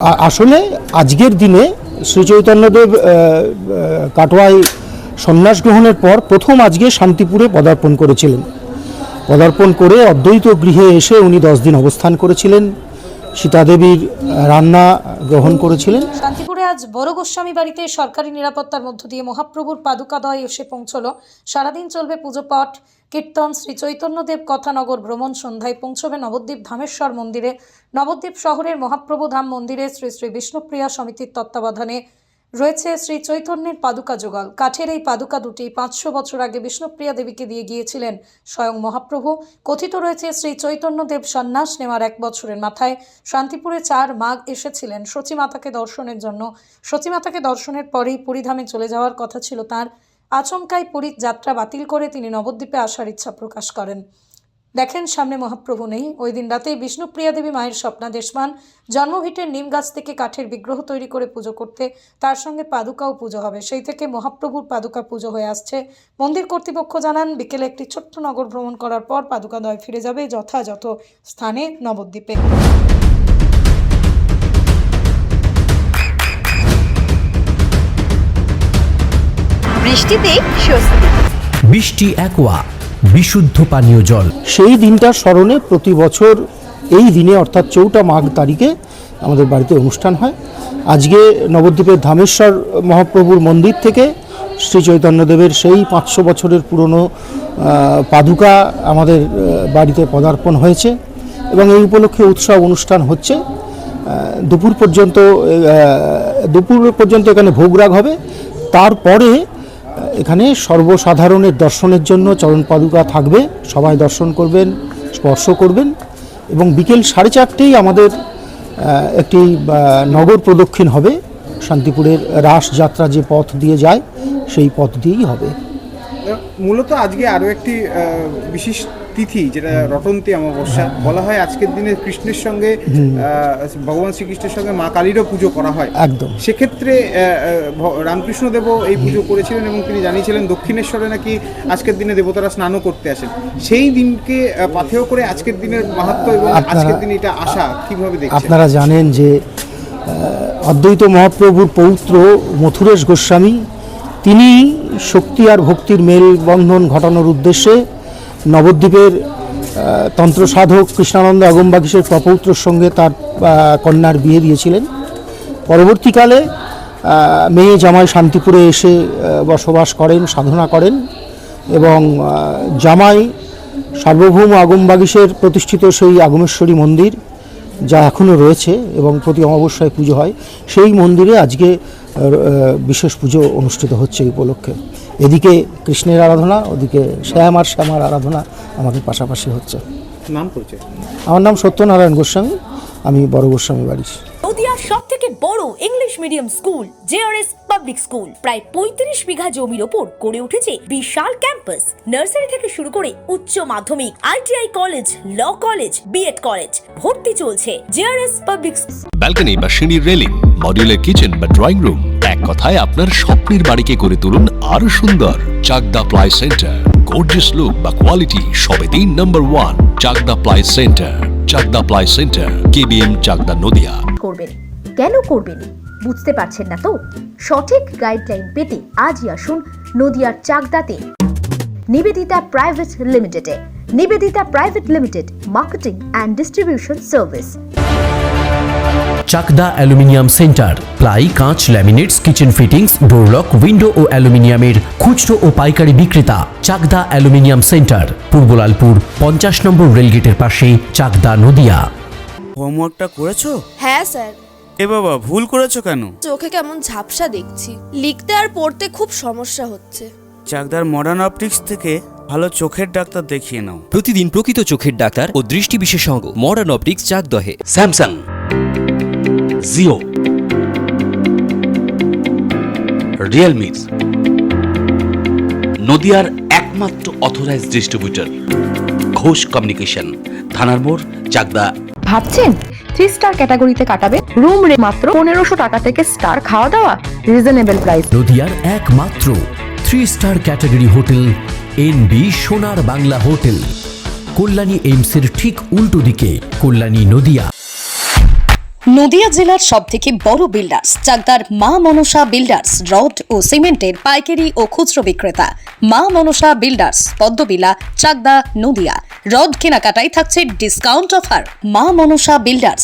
আসলে আজকের দিনে শ্রী চৈতন্যদেব কাটোয়ায় সন্ন্যাস গ্রহণের পর প্রথম আজকে শান্তিপুরে পদার্পণ করেছিলেন। পদার্পণ করে অদ্বৈত গৃহে এসে উনি 10 দিন অবস্থান করেছিলেন, সীতাদেবীর রান্না গ্রহণ করেছিলেন। শান্তিপুরে আজ বড় গোস্বামী বাড়িতে সরকারি নিরাপত্তার মধ্য দিয়ে মহাপ্রভুর পাদুকাদয় এসে পৌঁছলো। সারাদিন চলবে পুজো পাঠ, কীর্তন, শ্রী চৈতন্যদেব কথানগর ভ্রমণ। সন্ধ্যায় পৌঁছবে নবদ্বীপ ধামেশ্বর মন্দিরে। নবদ্বীপ শহরের মহাপ্রভু ধাম মন্দিরে শ্রী শ্রী বিষ্ণুপ্রিয়া সমিতির তত্ত্বাবধানে রয়েছে শ্রী চৈতন্যের পাদুকা যুগল। কাঠের এই পাদুকা দুটি 500 বছর আগে বিষ্ণুপ্রিয়া দেবীকে দিয়ে গিয়েছিলেন স্বয়ং মহাপ্রভু। কথিত রয়েছে শ্রী চৈতন্যদেব সন্ন্যাস নেওয়ার 1 বছরের মাথায় শান্তিপুরে 4 মাঘ এসেছিলেন সচিমাতাকে দর্শনের জন্য। সচিমাতাকে দর্শনের পরেই পুরীধামে চলে যাওয়ার কথা ছিল তার। আচমকাই পুরীর যাত্রা বাতিল করে তিনি নবদ্বীপে আসার ইচ্ছা প্রকাশ করেন। দেখেন সামনে মহাপ্রভু নেই। ওই দিন রাতেই বিষ্ণুপ্রিয়া দেবী মায়ের স্বপ্নাদেশমান জন্মভিটের নিম গাছ থেকে কাঠের বিগ্রহ তৈরি করে পুজো করতে, তার সঙ্গে পাদুকাও পুজো হবে। সেই থেকে মহাপ্রভুর পাদুকা পুজো হয়ে আসছে। মন্দির কর্তৃপক্ষ জানান, বিকেলে একটি ছোট্ট নগর ভ্রমণ করার পর পাদুকাদয় ফিরে যাবে যথাযথ স্থানে নবদ্বীপে। বৃষ্টিতে স্বস্তি। বৃষ্টি অ্যাকোয়া বিশুদ্ধ পানীয় জল। সেই দিনটার স্মরণে প্রতি বছর এই দিনে অর্থাৎ 4 মাঘ তারিখে আমাদের বাড়িতে অনুষ্ঠান হয়। আজকে নবদ্বীপের ধামেশ্বর মহাপ্রভুর মন্দির থেকে শ্রী চৈতন্যদেবের সেই 500 বছরের পুরনো পাদুকা আমাদের বাড়িতে পদার্পণ হয়েছে এবং এই উপলক্ষে উৎসব অনুষ্ঠান হচ্ছে। দুপুর পর্যন্ত এখানে ভোগরাগ হবে। তারপরে এখানে সর্বসাধারণের দর্শনের জন্য চরণ পাদুকা থাকবে, সবাই দর্শন করবেন, স্পর্শ করবেন এবং বিকেল 4:30 আমাদের একটি নগর প্রদক্ষিণ হবে। শান্তিপুরের রাস যাত্রা যে পথ দিয়ে যায় সেই পথ দিয়েই হবে। মূলত আজকে আরও একটি বিশেষ তিথি, যেটা রটন্তী অমাবস্যা বলা হয়। আজকের দিনে কৃষ্ণের সঙ্গে ভগবান শ্রীকৃষ্ণের সঙ্গে মা কালীরও পুজো করা হয়। একদম। সেক্ষেত্রে রামকৃষ্ণদেবও এই পুজো করেছিলেন এবং তিনি জানিয়েছিলেন দক্ষিণেশ্বরে নাকি আজকের দিনে দেবতারা স্নানও করতে আসেন। সেই দিনকে পাথেয় করে আজকের দিনের মাহাত্ম্য এবং আজকের দিনে এটা আসা কিভাবে দেখছেন? আপনারা জানেন যে অদ্বৈত মহাপ্রভুর পৌত্র মথুরেশ গোস্বামী তিনি শক্তি আর ভক্তির মেলবন্ধন ঘটানোর উদ্দেশ্যে নবদ্বীপের তন্ত্র সাধক কৃষ্ণানন্দ আগমবাগীশের প্রপৌত্রর সঙ্গে তার কন্যার বিয়ে দিয়েছিলেন। পরবর্তীকালে মেয়ে জামাই শান্তিপুরে এসে বসবাস করেন, সাধনা করেন এবং জামাই সার্বভৌম আগমবাগীশের প্রতিষ্ঠিত সেই আগমেশ্বরী মন্দির, যা এখনও রয়েছে এবং প্রতি অমাবস্যায় পুজো হয়, সেই মন্দিরে আজকে বিশেষ পুজো অনুষ্ঠিত হচ্ছে এই উপলক্ষে। এদিকে কৃষ্ণের আরাধনা, ওদিকে শ্যামার আরাধনা আমাদের পাশাপাশি হচ্ছে। নাম পরিচয়? আমার নাম সত্যনারায়ণ গোস্বামী, আমি বড় গোস্বামী বাড়ি। নদিয়ার সবথেকে বড় English medium school JRS public school প্রায় 35 বিঘা জমির ওপর গড়ে উঠেছে বিশাল ক্যাম্পাস। নার্সারি থেকে শুরু করে উচ্চ মাধ্যমিক, ITI college, law college, BEd college ভর্তি চলছে জেআরএস পাবলিক। ব্যালকনি বা সিঁড়ির রেলিং, মডিউলার কিচেন বা ড্রয়িং রুম, এক কথায় আপনার স্বপ্নের বাড়িকে করে তুলুন আরো সুন্দর। Chakdah ply centre, gorgeous look বা কোয়ালিটি সবে 3 number 1 Chakdah ply centre. Chakdah ply centre, KBM, Chakdah, Nadia. করবেন কেন করবেন বুঝতে পারছেন না তো? সঠিক গাইডলাইন পেতে আজই আসুন নদিয়ার চাকদাতে নিবেদিতা প্রাইভেট লিমিটেডে। Nivedita private limited, marketing and distribution service. Chakdah aluminium centre, ply, কাঁচ, laminates, kitchen fittings, door lock, window ও অ্যালুমিনিয়ামের খুচরো ও পাইকারি বিক্রেতা। Chakdah aluminium centre, Purbalalpur 50 number রেলগেটের পাশে, চাকদা, নদিয়া। হোমওয়ার্কটা করেছো? হ্যাঁ স্যার। এ বাবা, ভুল করেছো কেন? চোখে কেমন ঝাপসা দেখছি, লিখতে আর পড়তে খুব সমস্যা হচ্ছে। চাকদার মডার্ন অপটিক্স থেকে ভালো চোখের ডাক্তার দেখিয়ে নাও। প্রতিদিন প্রকৃত চোখের ডাক্তার ও দৃষ্টি বিশেষজ্ঞ মডার্ন অপটিক্স, চাকদহে। স্যামসাং, জিও, রিয়েলমি, নদিয়ার একমাত্র অথরাইজড ডিস্ট্রিবিউটর ঘোষ কমিউনিকেশন, থানার মোড়, চাকদা। ভাবছেন 3 স্টার ক্যাটাগরিতে কাটাবে? রুম রে মাত্র 1500 টাকা থেকে স্টার, খাওয়া দাওয়া রিজনেবল প্রাইস। নদিয়ার একমাত্র 3 স্টার ক্যাটাগরি হোটেল এনবি সোনার বাংলা হোটেল, কল্যাণী এইমসের ঠিক উল্টো দিকে, কল্যাণী, নদিয়া। নদিয়া জেলার সবথেকে বড় বিল্ডার্স চাকদার মা মনসা বিল্ডার্স রড ও সিমেন্টের পাইকারি ও খুচরো বিক্রেতা। মা মনসা বিল্ডার্স, পদ্মবিলা, চাকদা, নদিয়া। রড কেনাকাটায় থাকছে ডিসকাউন্ট অফার। মা মনসা বিল্ডার্স,